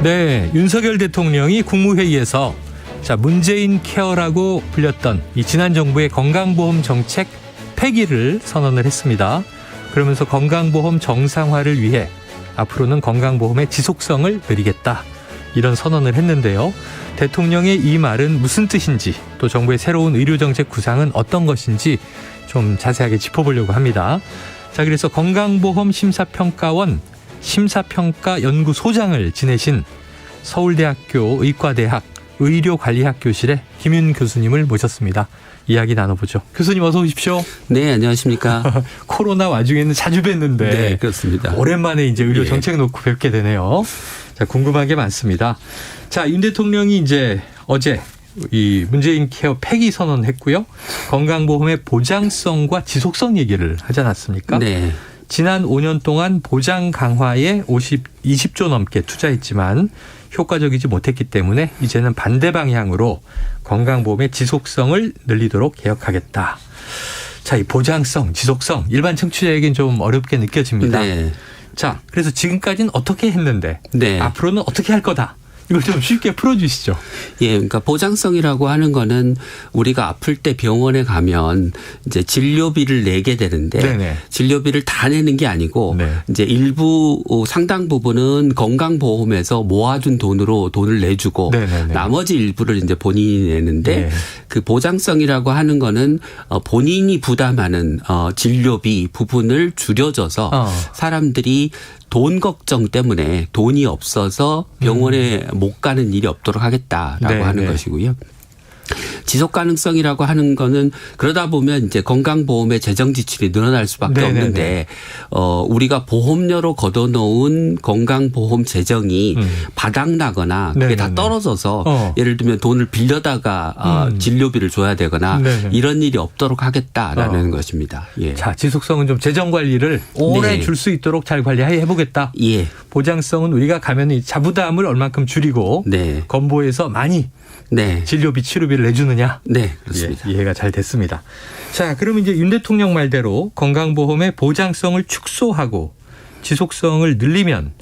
네, 윤석열 대통령이 국무회의에서 문재인 케어라고 불렸던 이 지난 정부의 건강보험 정책 폐기를 선언을 했습니다. 그러면서 건강보험 정상화를 위해 앞으로는 건강보험의 지속성을 늘리겠다, 이런 선언을 했는데요. 대통령의 이 말은 무슨 뜻인지, 또 정부의 새로운 의료정책 구상은 어떤 것인지 좀 자세하게 짚어보려고 합니다. 자, 그래서 건강보험 심사평가원 심사평가연구소장을 지내신 서울대학교 의과대학 의료관리학 교실의 김윤 교수님을 모셨습니다. 이야기 나눠보죠. 교수님 어서 오십시오. 네, 안녕하십니까. 코로나 와중에는 자주 뵀는데. 네, 그렇습니다. 오랜만에 이제 의료 정책 놓고 뵙게 되네요. 자, 궁금한 게 많습니다. 자, 윤 대통령이 이제 어제 이 문재인 케어 폐기 선언했고요. 건강보험의 보장성과 지속성 얘기를 하지 않았습니까? 네. 지난 5년 동안 보장 강화에 20조 넘게 투자했지만 효과적이지 못했기 때문에 이제는 반대 방향으로 건강보험의 지속성을 늘리도록 개혁하겠다. 자, 이 보장성, 지속성, 일반 청취자에겐 좀 어렵게 느껴집니다. 네. 자, 그래서 지금까지는 어떻게 했는데 네. 앞으로는 어떻게 할 거다. 이걸 좀 쉽게 풀어주시죠. 예, 그러니까 보장성이라고 하는 거는 우리가 아플 때 병원에 가면 이제 진료비를 내게 되는데, 네네, 진료비를 다 내는 게 아니고, 네, 이제 일부 상당 부분은 건강보험에서 모아둔 돈으로 돈을 내주고, 네네네, 나머지 일부를 이제 본인이 내는데, 네, 그 보장성이라고 하는 거는 본인이 부담하는 진료비 부분을 줄여줘서 사람들이 돈 걱정 때문에 돈이 없어서 병원에 못 가는 일이 없도록 하겠다라고 하는 것이고요. 지속 가능성이라고 하는 거는 그러다 보면 이제 건강보험의 재정 지출이 늘어날 수밖에 없는데, 우리가 보험료로 걷어놓은 건강보험 재정이 바닥나거나 그게 다 떨어져서 예를 들면 돈을 빌려다가 진료비를 줘야 되거나 이런 일이 없도록 하겠다라는 것입니다. 예. 자, 지속성은 좀 재정 관리를 오래 줄 수 있도록 잘 관리해 보겠다. 예. 보장성은 우리가 가면 이 자부담을 얼만큼 줄이고 건보에서 많이 진료비, 치료비를 내주느냐? 네, 그렇습니다. 예, 이해가 잘 됐습니다. 자, 그러면 이제 윤 대통령 말대로 건강보험의 보장성을 축소하고 지속성을 늘리면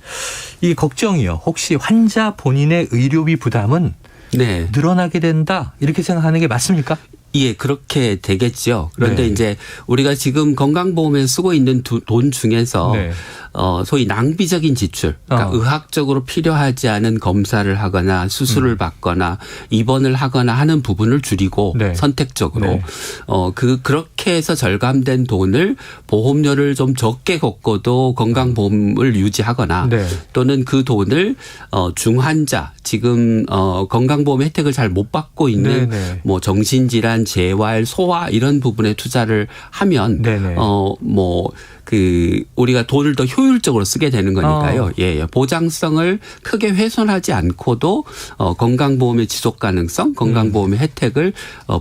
이 걱정이요. 혹시 환자 본인의 의료비 부담은 늘어나게 된다, 이렇게 생각하는 게 맞습니까? 예, 그렇게 되겠죠. 그런데 이제 우리가 지금 건강보험에 쓰고 있는 돈 중에서 소위 낭비적인 지출, 그러니까 의학적으로 필요하지 않은 검사를 하거나 수술을 받거나 입원을 하거나 하는 부분을 줄이고 선택적으로 그렇게 해서 절감된 돈을 보험료를 좀 적게 걷고도 건강보험을 유지하거나 또는 그 돈을 중환자, 지금 건강보험 혜택을 잘 못 받고 있는 뭐 정신질환, 재활, 소아 이런 부분에 투자를 하면 우리가 돈을 더 효율적으로 쓰게 되는 거니까요. 예, 보장성을 크게 훼손하지 않고도 건강보험의 지속 가능성, 건강보험의 혜택을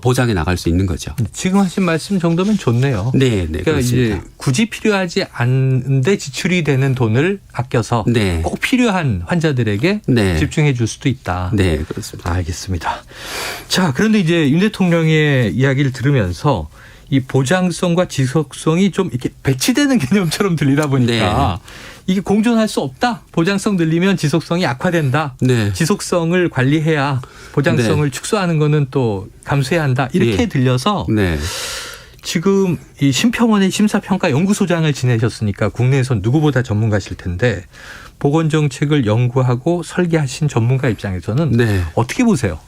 보장해 나갈 수 있는 거죠. 지금 하신 말씀 정도면 좋네요. 네, 그러니까 그렇습니다. 이제 굳이 필요하지 않은데 지출이 되는 돈을 아껴서 꼭 필요한 환자들에게 집중해 줄 수도 있다. 네, 그렇습니다. 알겠습니다. 자, 그런데 이제 윤 대통령의 이야기를 들으면서 이 보장성과 지속성이 좀 이렇게 배치되는 개념처럼 들리다 보니까 이게 공존할 수 없다. 보장성 늘리면 지속성이 악화된다. 지속성을 관리해야 보장성을 축소하는 거는 또 감수해야 한다. 이렇게 들려서 지금 이 심평원의 심사평가 연구소장을 지내셨으니까 국내에선 누구보다 전문가실 텐데 보건정책을 연구하고 설계하신 전문가 입장에서는 어떻게 보세요?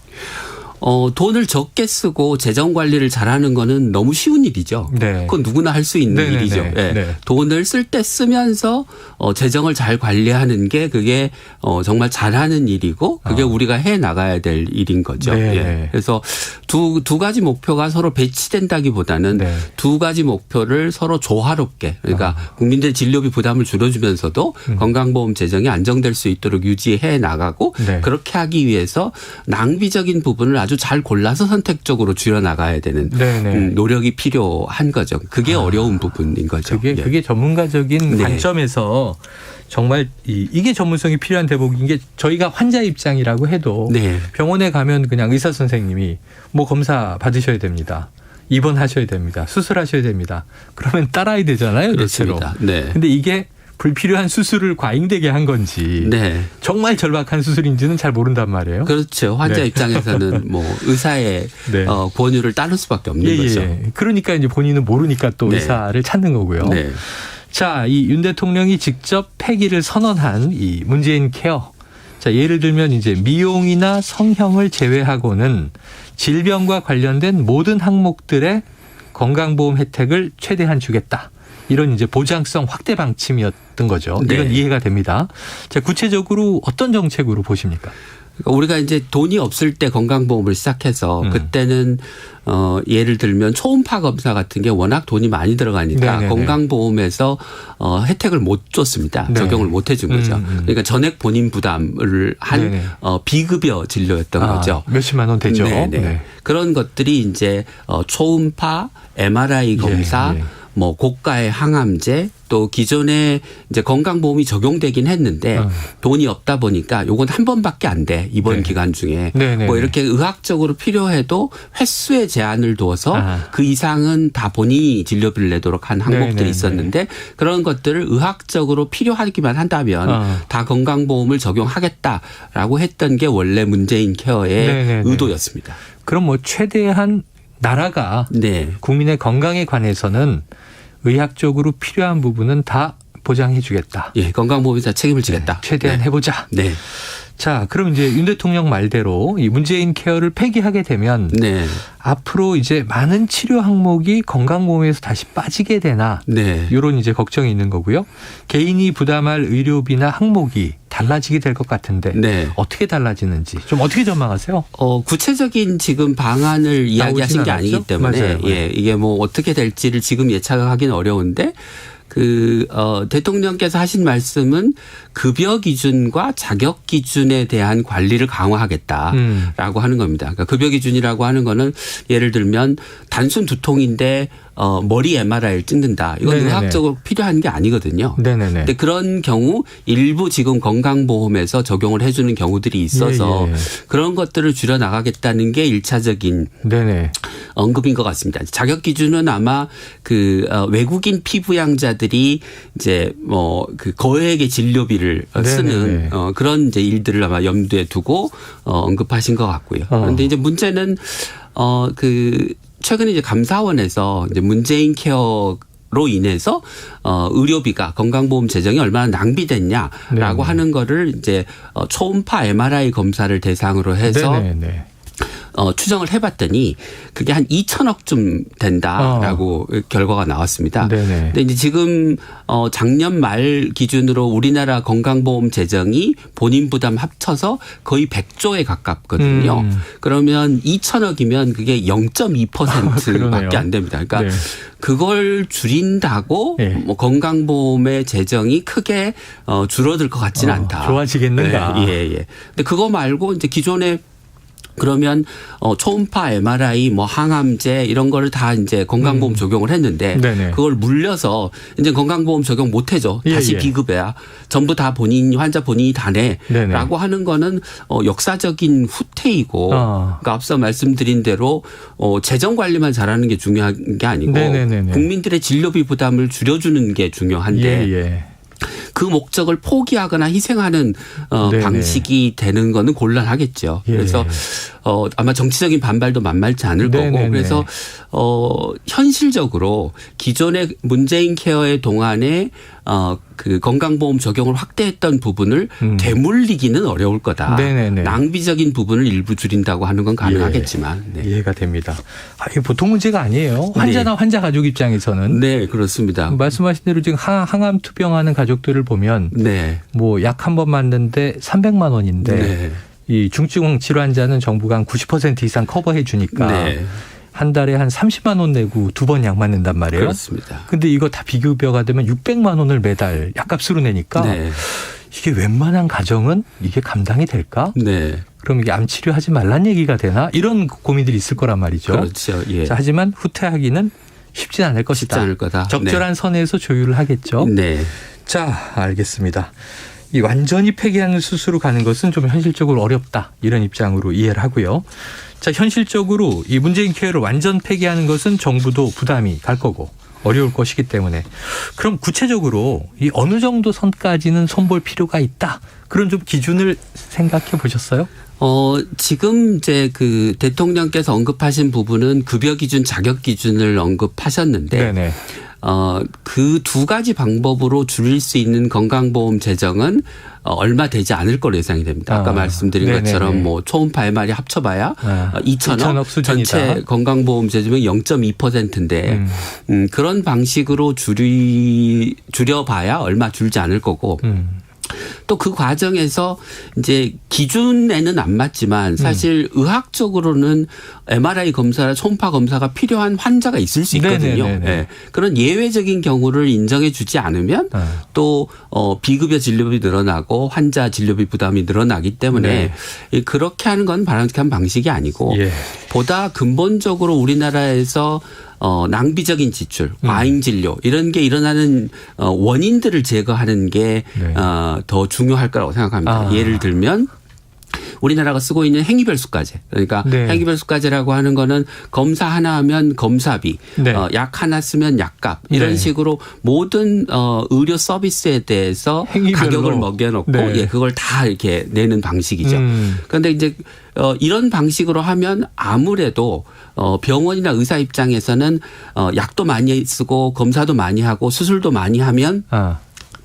돈을 적게 쓰고 재정 관리를 잘하는 거는 너무 쉬운 일이죠. 그건 누구나 할 수 있는 일이죠. 돈을 쓸 때 쓰면서 재정을 잘 관리하는 게 그게 정말 잘하는 일이고 그게 우리가 해 나가야 될 일인 거죠. 그래서 두 가지 목표가 서로 배치된다기보다는 두 가지 목표를 서로 조화롭게, 그러니까 국민들 진료비 부담을 줄여주면서도 건강보험 재정이 안정될 수 있도록 유지해 나가고 그렇게 하기 위해서 낭비적인 부분을 아주 잘 골라서 선택적으로 줄여나가야 되는 노력이 필요한 거죠. 그게 어려운 부분인 거죠. 그게 전문가적인 관점에서 정말 이게 전문성이 필요한 대목인 게 저희가 환자 입장이라고 해도 병원에 가면 그냥 의사 선생님이 뭐 검사 받으셔야 됩니다. 입원하셔야 됩니다. 수술하셔야 됩니다. 그러면 따라야 되잖아요. 대체로. 그렇습니다. 근데 이게 불필요한 수술을 과잉되게 한 건지 네. 정말 절박한 수술인지는 잘 모른단 말이에요. 그렇죠. 환자 네. 입장에서는 뭐 의사의 네. 권유를 따를 수밖에 없는 거죠. 그러니까 이제 본인은 모르니까 또 네. 의사를 찾는 거고요. 네. 자, 이 윤 대통령이 직접 폐기를 선언한 이 문재인 케어. 자, 예를 들면 이제 미용이나 성형을 제외하고는 질병과 관련된 모든 항목들의 건강보험 혜택을 최대한 주겠다. 이런 이제 보장성 확대 방침이었던 거죠. 네. 이건 이해가 됩니다. 자, 구체적으로 어떤 정책으로 보십니까? 우리가 이제 돈이 없을 때 건강보험을 시작해서 그때는 예를 들면 초음파 검사 같은 게 워낙 돈이 많이 들어가니까 네네네. 건강보험에서 혜택을 못 줬습니다. 네. 적용을 못 해준 거죠. 그러니까 전액 본인 부담을 한 비급여 진료였던 거죠. 몇십만 원 되죠. 네. 그런 것들이 이제 초음파, MRI 검사, 뭐 고가의 항암제 또 기존에 이제 건강보험이 적용되긴 했는데 돈이 없다 보니까 요건 한 번밖에 안 돼. 이번 기간 중에. 뭐 이렇게 의학적으로 필요해도 횟수에 제한을 두어서 그 이상은 다 본인이 진료비를 내도록 한 항목들이 있었는데 그런 것들을 의학적으로 필요하기만 한다면 다 건강보험을 적용하겠다라고 했던 게 원래 문재인 케어의 의도였습니다. 그럼 뭐 최대한 나라가 국민의 건강에 관해서는 의학적으로 필요한 부분은 다 보장해 주겠다. 예, 건강보험에서 책임을 지겠다. 최대한 해보자. 네. 자, 그럼 이제 윤 대통령 말대로 이 문재인 케어를 폐기하게 되면 앞으로 이제 많은 치료 항목이 건강보험에서 다시 빠지게 되나 이런 이제 걱정이 있는 거고요. 개인이 부담할 의료비나 항목이 달라지게 될 것 같은데 어떻게 달라지는지 좀 어떻게 전망하세요? 구체적인 지금 방안을 이야기하신 게 아니기 때문에 맞아요. 이게 뭐 어떻게 될지를 지금 예측하기는 어려운데 대통령께서 하신 말씀은 급여 기준과 자격 기준에 대한 관리를 강화하겠다라고 하는 겁니다. 그러니까 급여 기준이라고 하는 거는 예를 들면 단순 두통인데 머리 MRI를 찍는다. 이건 의학적으로 필요한 게 아니거든요. 근데 그런 경우 일부 지금 건강보험에서 적용을 해주는 경우들이 있어서 그런 것들을 줄여나가겠다는 게 1차적인 언급인 것 같습니다. 자격 기준은 아마 외국인 피부양자들이 이제 뭐 거액의 진료비를 쓰는 그런 이제 일들을 아마 염두에 두고 언급하신 것 같고요. 그런데 이제 문제는 최근에 이제 감사원에서 이제 문재인 케어로 인해서 의료비가 건강보험 재정이 얼마나 낭비됐냐라고 하는 거를 이제 초음파 MRI 검사를 대상으로 해서 추정을 해봤더니 그게 한 2천억쯤 된다라고 결과가 나왔습니다. 근데 이제 지금 작년 말 기준으로 우리나라 건강보험 재정이 본인 부담 합쳐서 거의 100조에 가깝거든요. 그러면 2천억이면 그게 0.2%밖에 안 됩니다. 그러니까 그걸 줄인다고 뭐 건강보험의 재정이 크게 줄어들 것 같지는 않다. 좋아지겠는가? 근데 그거 말고 이제 기존에 그러면 초음파, MRI, 뭐 항암제 이런 거를 다 이제 건강보험 적용을 했는데 그걸 물려서 이제 건강보험 적용 못 해줘. 다시 비급여야. 전부 다 환자 본인이 다 내라고 하는 거는 역사적인 후퇴이고 그러니까 앞서 말씀드린 대로 재정 관리만 잘하는 게 중요한 게 아니고 국민들의 진료비 부담을 줄여주는 게 중요한데 그 목적을 포기하거나 희생하는 방식이 되는 거는 곤란하겠죠. 그래서 아마 정치적인 반발도 만만치 않을 거고 그래서 현실적으로 기존의 문재인 케어의 동안에 그 건강보험 적용을 확대했던 부분을 되물리기는 어려울 거다. 낭비적인 부분을 일부 줄인다고 하는 건 가능하겠지만. 이해가 됩니다. 이게 보통 문제가 아니에요. 환자나 환자 가족 입장에서는. 네, 그렇습니다. 말씀하신 대로 지금 항암 투병하는 가족들을 보면 뭐 약 한 번 맞는데 300만 원인데 이 중증 질환자는 정부가 한 90% 이상 커버해 주니까 한 달에 한 30만 원 내고 2번 약 맞는단 말이에요. 그렇습니다. 근데 이거 다 비급여가 되면 600만 원을 매달 약값으로 내니까 이게 웬만한 가정은 이게 감당이 될까? 그럼 이게 암 치료하지 말란 얘기가 되나? 이런 고민들이 있을 거란 말이죠. 그렇죠. 자, 하지만 후퇴하기는 쉽진 않을 것이다. 쉽지 않을 거다. 적절한 선에서 조율을 하겠죠. 자, 알겠습니다. 이 완전히 폐기하는 수술로 가는 것은 좀 현실적으로 어렵다. 이런 입장으로 이해를 하고요. 자, 현실적으로 이 문재인 케어를 완전 폐기하는 것은 정부도 부담이 갈 거고 어려울 것이기 때문에. 그럼 구체적으로 이 어느 정도 선까지는 손볼 필요가 있다. 그런 좀 기준을 생각해 보셨어요? 지금 이제 그 대통령께서 언급하신 부분은 급여 기준, 자격 기준을 언급하셨는데 네네. 그 두 가지 방법으로 줄일 수 있는 건강보험 재정은 얼마 되지 않을 거로 예상이 됩니다. 아까 말씀드린 네네네. 것처럼 뭐 초음파 MR이 합쳐봐야 2천억 수준이다. 전체 건강보험 재정은 0.2%인데 그런 방식으로 줄여봐야 얼마 줄지 않을 거고 또 그 과정에서 이제 기준에는 안 맞지만 사실 의학적으로는 MRI 검사나 초음파 검사가 필요한 환자가 있을 수 있거든요. 네. 그런 예외적인 경우를 인정해 주지 않으면 또 비급여 진료비 늘어나고 환자 진료비 부담이 늘어나기 때문에 그렇게 하는 건 바람직한 방식이 아니고 보다 근본적으로 우리나라에서 낭비적인 지출, 과잉 진료 이런 게 일어나는 원인들을 제거하는 게 더 중요할 거라고 생각합니다. 예를 들면 우리나라가 쓰고 있는 행위별 수가제. 그러니까 행위별 수가제라고 하는 거는 검사 하나 하면 검사비, 약 하나 쓰면 약값 이런 식으로 모든 의료 서비스에 대해서 행위별로. 가격을 먹여놓고 그걸 다 이렇게 내는 방식이죠. 그런데 이제 이런 방식으로 하면 아무래도 병원이나 의사 입장에서는 약도 많이 쓰고 검사도 많이 하고 수술도 많이 하면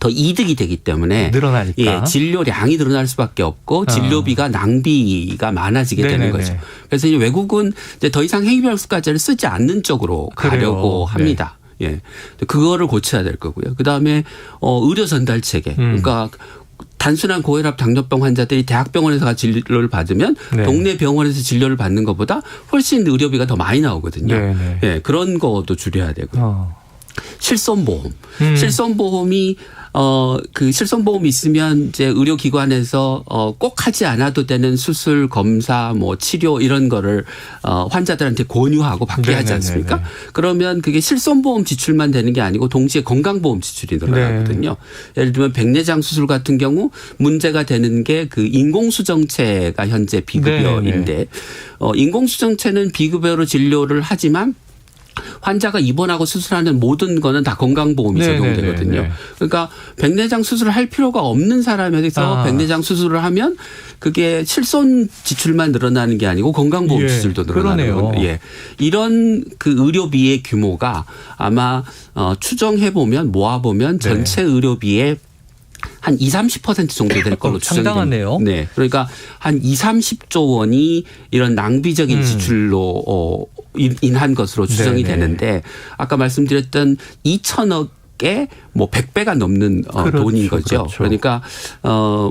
더 이득이 되기 때문에 늘어나니까. 진료량이 늘어날 수밖에 없고 진료비가 낭비가 많아지게 되는 거죠. 그래서 이제 외국은 이제 더 이상 행위별 수가제를 쓰지 않는 쪽으로 가려고 합니다. 그거를 고쳐야 될 거고요. 그다음에 의료 전달 체계. 그러니까 단순한 고혈압 당뇨병 환자들이 대학병원에서 진료를 받으면 동네 병원에서 진료를 받는 것보다 훨씬 의료비가 더 많이 나오거든요. 그런 것도 줄여야 되고요. 실손보험. 실손보험이 그 실손보험이 있으면 이제 의료기관에서 꼭 하지 않아도 되는 수술, 검사, 뭐 치료 이런 거를 환자들한테 권유하고 받게 하지 않습니까? 그러면 그게 실손보험 지출만 되는 게 아니고 동시에 건강보험 지출이 늘어나거든요. 예를 들면 백내장 수술 같은 경우 문제가 되는 게 그 인공수정체가 현재 비급여인데 인공수정체는 비급여로 진료를 하지만 환자가 입원하고 수술하는 모든 거는 다 건강보험이 적용되거든요. 그러니까 백내장 수술을 할 필요가 없는 사람에서 백내장 수술을 하면 그게 실손 지출만 늘어나는 게 아니고 건강보험 지출도 늘어나는 거예요. 이런 그 의료비의 규모가 아마 추정해 보면 모아보면 전체 의료비의 한 20-30% 정도 될 걸로 상당하네요. 네. 그러니까 한 20-30조 원이 이런 낭비적인 지출로 인한 것으로 추정이 되는데 아까 말씀드렸던 2천억에 뭐 100배가 넘는 돈인 거죠. 그러니까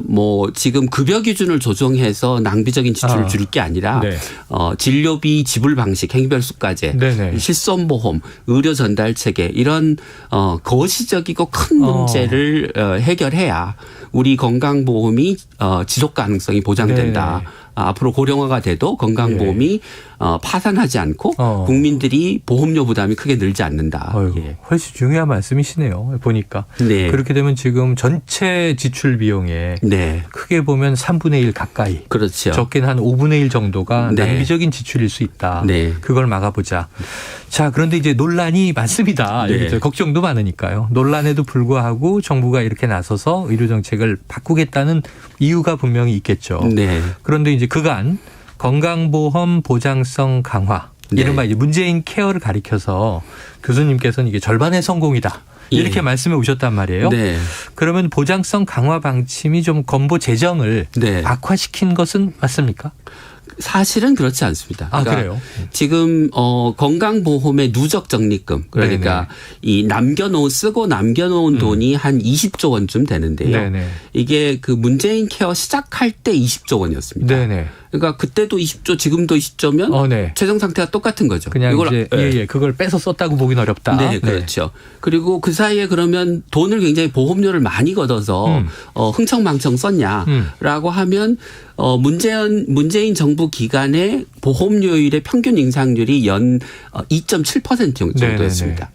뭐 지금 급여 기준을 조정해서 낭비적인 지출을 줄일 게 아니라 진료비 지불 방식, 행위별 수가제, 실손보험, 의료 전달 체계 이런 거시적이고 큰 문제를 해결해야 우리 건강보험이 지속 가능성이 보장된다. 앞으로 고령화가 돼도 건강보험이 파산하지 않고 국민들이 보험료 부담이 크게 늘지 않는다. 훨씬 중요한 말씀이시네요. 보니까. 그렇게 되면 지금 전체 지출 비용에 크게 보면 3분의 1 가까이. 그렇죠. 적게는 한 5분의 1 정도가 낭비적인 지출일 수 있다. 그걸 막아보자. 자, 그런데 이제 논란이 많습니다. 걱정도 많으니까요. 논란에도 불구하고 정부가 이렇게 나서서 의료정책을 바꾸겠다는 이유가 분명히 있겠죠. 그런데 이제 그간 건강보험 보장성 강화, 이른바 이제 문재인 케어를 가리켜서 교수님께서는 이게 절반의 성공이다. 이렇게 말씀해 오셨단 말이에요. 그러면 보장성 강화 방침이 좀 건보 재정을 악화시킨 것은 맞습니까? 사실은 그렇지 않습니다. 그러니까 그래요? 지금 건강보험의 누적 적립금 그러니까 이 쓰고 남겨놓은 돈이 한 20조 원쯤 되는데요. 이게 그 문재인 케어 시작할 때 20조 원이었습니다. 그러니까 그때도 20조, 지금도 20조면 재정 상태가 똑같은 거죠. 그냥 이걸 이제 그걸 빼서 썼다고 보긴 어렵다. 그렇죠. 그리고 그 사이에 그러면 돈을 굉장히 보험료를 많이 걷어서 흥청망청 썼냐라고 하면 문재인 정부 기간에 보험료율의 평균 인상률이 연 2.7% 정도였습니다.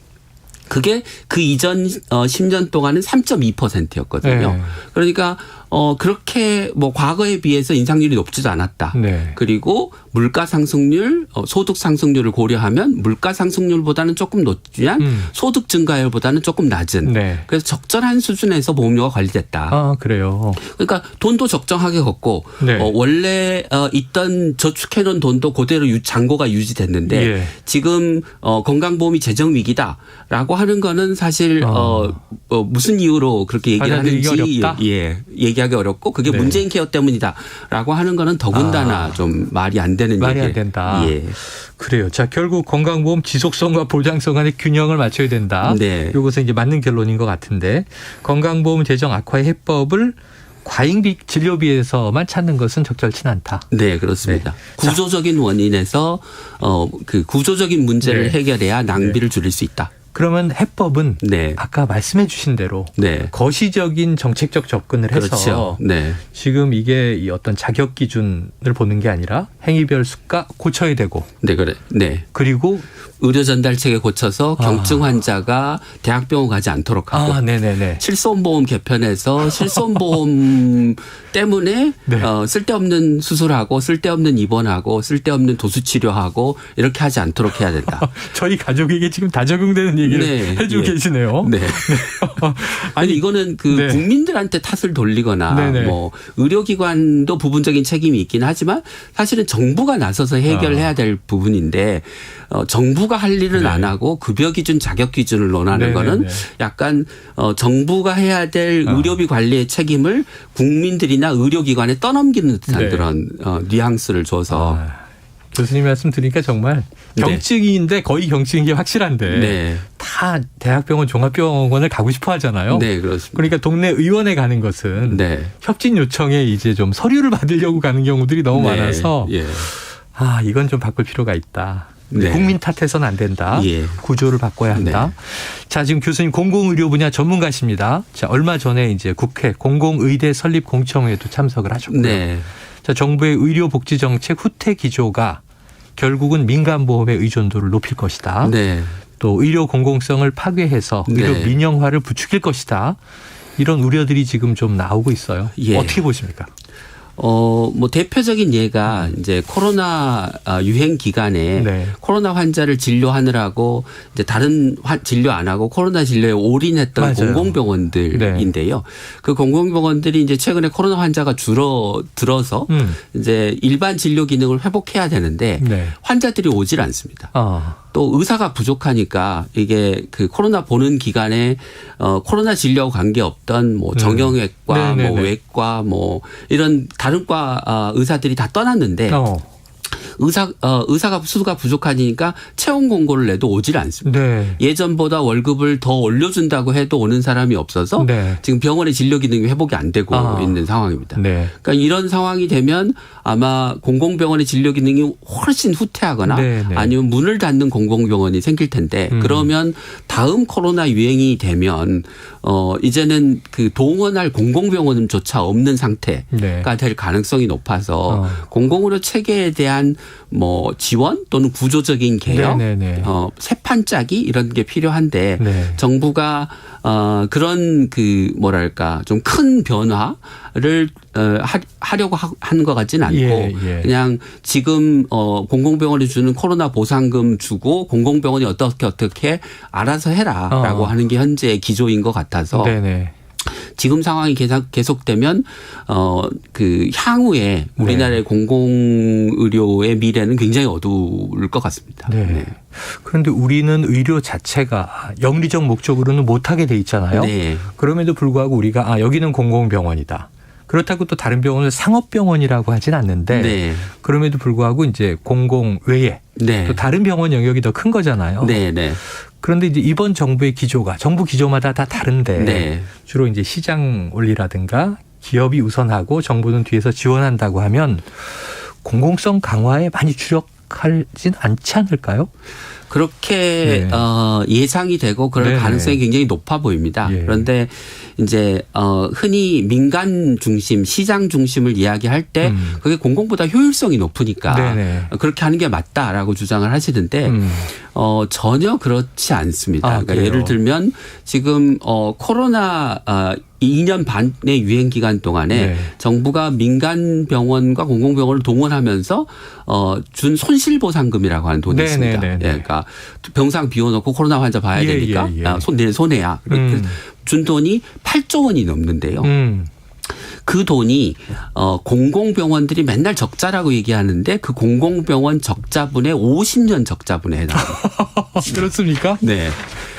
그게 그 이전 10년 동안은 3.2%였거든요. 그러니까 그렇게 뭐 과거에 비해서 인상률이 높지도 않았다. 네. 그리고 물가 상승률, 소득 상승률을 고려하면 물가 상승률보다는 조금 높지만 소득 증가율보다는 조금 낮은. 네. 그래서 적절한 수준에서 보험료가 관리됐다. 아, 그래요. 그러니까 돈도 적정하게 걷고 네. 원래 있던 저축해놓은 돈도 그대로 잔고가 유지됐는데 예. 지금 건강보험이 재정 위기다라고 하는 거는 사실 무슨 이유로 그렇게 얘기를 하는지 어렵다? 예, 얘기하기 어렵고 그게 네. 문재인 케어 때문이다라고 하는 거는 더군다나 좀 말이 안 되는 말이 얘기예요. 안 된다. 예. 그래요. 자, 결국 건강보험 지속성과 보장성 간의 균형을 맞춰야 된다. 네. 이것은 이제 맞는 결론인 것 같은데 건강보험 재정 악화의 해법을 과잉비 진료비에서만 찾는 것은 적절치 않다. 네, 그렇습니다. 네. 구조적인 원인에서 그 구조적인 문제를 네. 해결해야 낭비를 줄일 수 있다. 그러면 해법은 네. 아까 말씀해 주신 대로 네. 거시적인 정책적 접근을 해서 그렇죠. 네. 지금 이게 이 어떤 자격 기준을 보는 게 아니라 행위별 수가 고쳐야 되고 네, 그래. 네. 그리고 의료 전달 체계 고쳐서 경증 환자가 대학병원 가지 않도록 하고 네네네. 실손보험 개편해서 실손보험 때문에 네. 쓸데없는 수술하고 쓸데없는 입원하고 쓸데없는 도수치료하고 이렇게 하지 않도록 해야 된다. 저희 가족에게 지금 다 적용되는 얘기를 네. 해주고 네. 계시네요. 네. 아니 이거는 그 네. 국민들한테 탓을 돌리거나 네네. 뭐 의료기관도 부분적인 책임이 있긴 하지만 사실은 정부가 나서서 해결해야 될 부분인데 정부가 할 일은 네. 안 하고 급여 기준, 자격 기준을 논하는 네네네. 거는 약간 정부가 해야 될 의료비 관리의 책임을 국민들이나 의료기관에 떠넘기는 듯한 네. 그런 뉘앙스를 줘서 교수님 말씀 드리니까 정말 경증인데 거의 경증인 게 확실한데 네. 다 대학병원 종합병원을 가고 싶어 하잖아요. 네, 그렇습니다. 그러니까 동네 의원에 가는 것은 네. 협진 요청에 이제 좀 서류를 받으려고 가는 경우들이 너무 네. 많아서 예. 이건 좀 바꿀 필요가 있다. 네. 국민 탓해서는 안 된다. 예. 구조를 바꿔야 한다. 네. 자, 지금 교수님 공공의료 분야 전문가십니다. 자, 얼마 전에 이제 국회 공공의대 설립 공청회에도 참석을 하셨고요. 네. 자, 정부의 의료복지정책 후퇴 기조가 결국은 민간보험의 의존도를 높일 것이다. 네. 또 의료 공공성을 파괴해서 의료 네. 민영화를 부추길 것이다. 이런 우려들이 지금 좀 나오고 있어요. 예. 어떻게 보십니까? 뭐 대표적인 예가 이제 코로나 유행 기간에 네. 코로나 환자를 진료하느라고 이제 다른 진료 안 하고 코로나 진료에 올인했던 맞아요. 공공병원들인데요. 네. 그 공공병원들이 이제 최근에 코로나 환자가 줄어들어서 이제 일반 진료 기능을 회복해야 되는데 네. 환자들이 오질 않습니다. 또 의사가 부족하니까 이게 그 코로나 보는 기간에 코로나 진료와 관계없던 뭐 정형외과, 네네네. 뭐 외과, 뭐 이런 다른 과 의사들이 다 떠났는데 의사가 수가 부족하니까 채용 공고를 내도 오질 않습니다. 네. 예전보다 월급을 더 올려준다고 해도 오는 사람이 없어서 네. 지금 병원의 진료 기능이 회복이 안 되고 있는 상황입니다. 네. 그러니까 이런 상황이 되면 아마 공공병원의 진료 기능이 훨씬 후퇴하거나 네네. 아니면 문을 닫는 공공병원이 생길 텐데 그러면 다음 코로나 유행이 되면 이제는 그 동원할 공공병원조차 없는 상태가 네. 될 가능성이 높아서 공공의료 체계에 대한 뭐 지원 또는 구조적인 개혁, 네네네. 새판 짜기 이런 게 필요한데 네. 정부가 그런 그 뭐랄까 좀 큰 변화를 하려고 하는 것 같지는 않고 예. 그냥 지금 공공병원이 주는 코로나 보상금 주고 공공병원이 어떻게 알아서 해라라고 하는 게 현재의 기조인 것 같아서 네네. 지금 상황이 계속되면 그 향후에 우리나라의 공공의료의 미래는 굉장히 어두울 것 같습니다. 네. 네. 그런데 우리는 의료 자체가 영리적 목적으로는 못하게 돼 있잖아요. 네. 그럼에도 불구하고 우리가 여기는 공공병원이다. 그렇다고 또 다른 병원을 상업병원이라고 하진 않는데 네. 그럼에도 불구하고 이제 공공 외에 네. 또 다른 병원 영역이 더 큰 거잖아요. 네. 네. 그런데 이제 이번 정부의 기조가 정부 기조마다 다 다른데 네. 주로 이제 시장 원리라든가 기업이 우선하고 정부는 뒤에서 지원한다고 하면 공공성 강화에 많이 주력하진 않지 않을까요? 그렇게 예상이 되고 그럴 가능성이 굉장히 높아 보입니다. 그런데 이제 흔히 민간 중심, 시장 중심을 이야기할 때 그게 공공보다 효율성이 높으니까 그렇게 하는 게 맞다라고 주장을 하시는데 전혀 그렇지 않습니다. 그러니까 예를 들면 지금 코로나 2년 반의 유행 기간 동안에 정부가 민간 병원과 공공병원을 동원하면서 준 손실보상금이라고 하는 돈이 있습니다. 그러니까 병상 비워놓고 코로나 환자 봐야 되니까 손해야. 준 돈이 8조 원이 넘는데요. 그 돈이 공공병원들이 맨날 적자라고 얘기하는데 그 공공병원 적자분의 50년 적자분에 해당합니다. 그렇습니까? 네.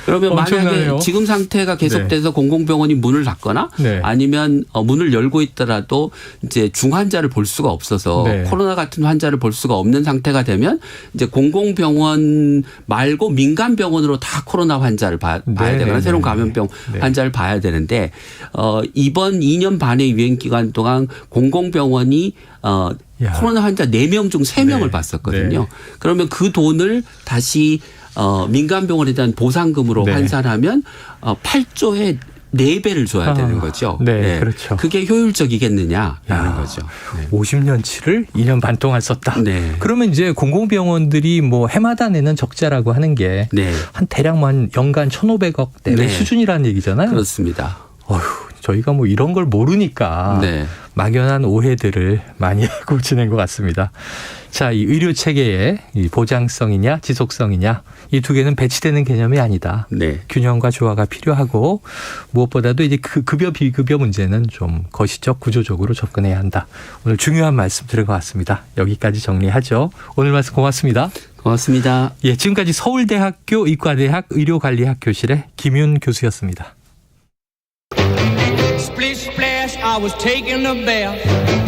그러면 엄청나네요. 만약에 지금 상태가 계속돼서 공공병원이 문을 닫거나 아니면 문을 열고 있더라도 이제 중환자를 볼 수가 없어서 코로나 같은 환자를 볼 수가 없는 상태가 되면 이제 공공병원 말고 민간병원으로 다 코로나 환자를 봐야 되거나 새로운 감염병 환자를 봐야 되는데 이번 2년 반의 유행 기간 동안 공공병원이 코로나 환자 4명 중 3명을 봤었거든요. 그러면 그 돈을 다시 민간병원에 대한 보상금으로 환산하면 8조의 4배를 줘야 되는 거죠. 그렇죠. 그게 효율적이겠느냐라는 거죠. 50년치를 2년 반 동안 썼다. 그러면 이제 공공병원들이 뭐 해마다 내는 적자라고 하는 게 한 대략 연간 1,500억 대의 수준이라는 얘기잖아요. 그렇습니다. 저희가 뭐 이런 걸 모르니까 막연한 오해들을 많이 하고 지낸 것 같습니다. 자, 이 의료 체계의 이 보장성이냐 지속성이냐 이 두 개는 배치되는 개념이 아니다. 균형과 조화가 필요하고 무엇보다도 이제 그 급여 비급여 문제는 좀 거시적 구조적으로 접근해야 한다. 오늘 중요한 말씀 드린 것 같습니다. 여기까지 정리하죠. 오늘 말씀 고맙습니다. 고맙습니다. 예, 지금까지 서울대학교 의과대학 의료관리학교실의 김윤 교수였습니다. Splish splash, I was taking a bath.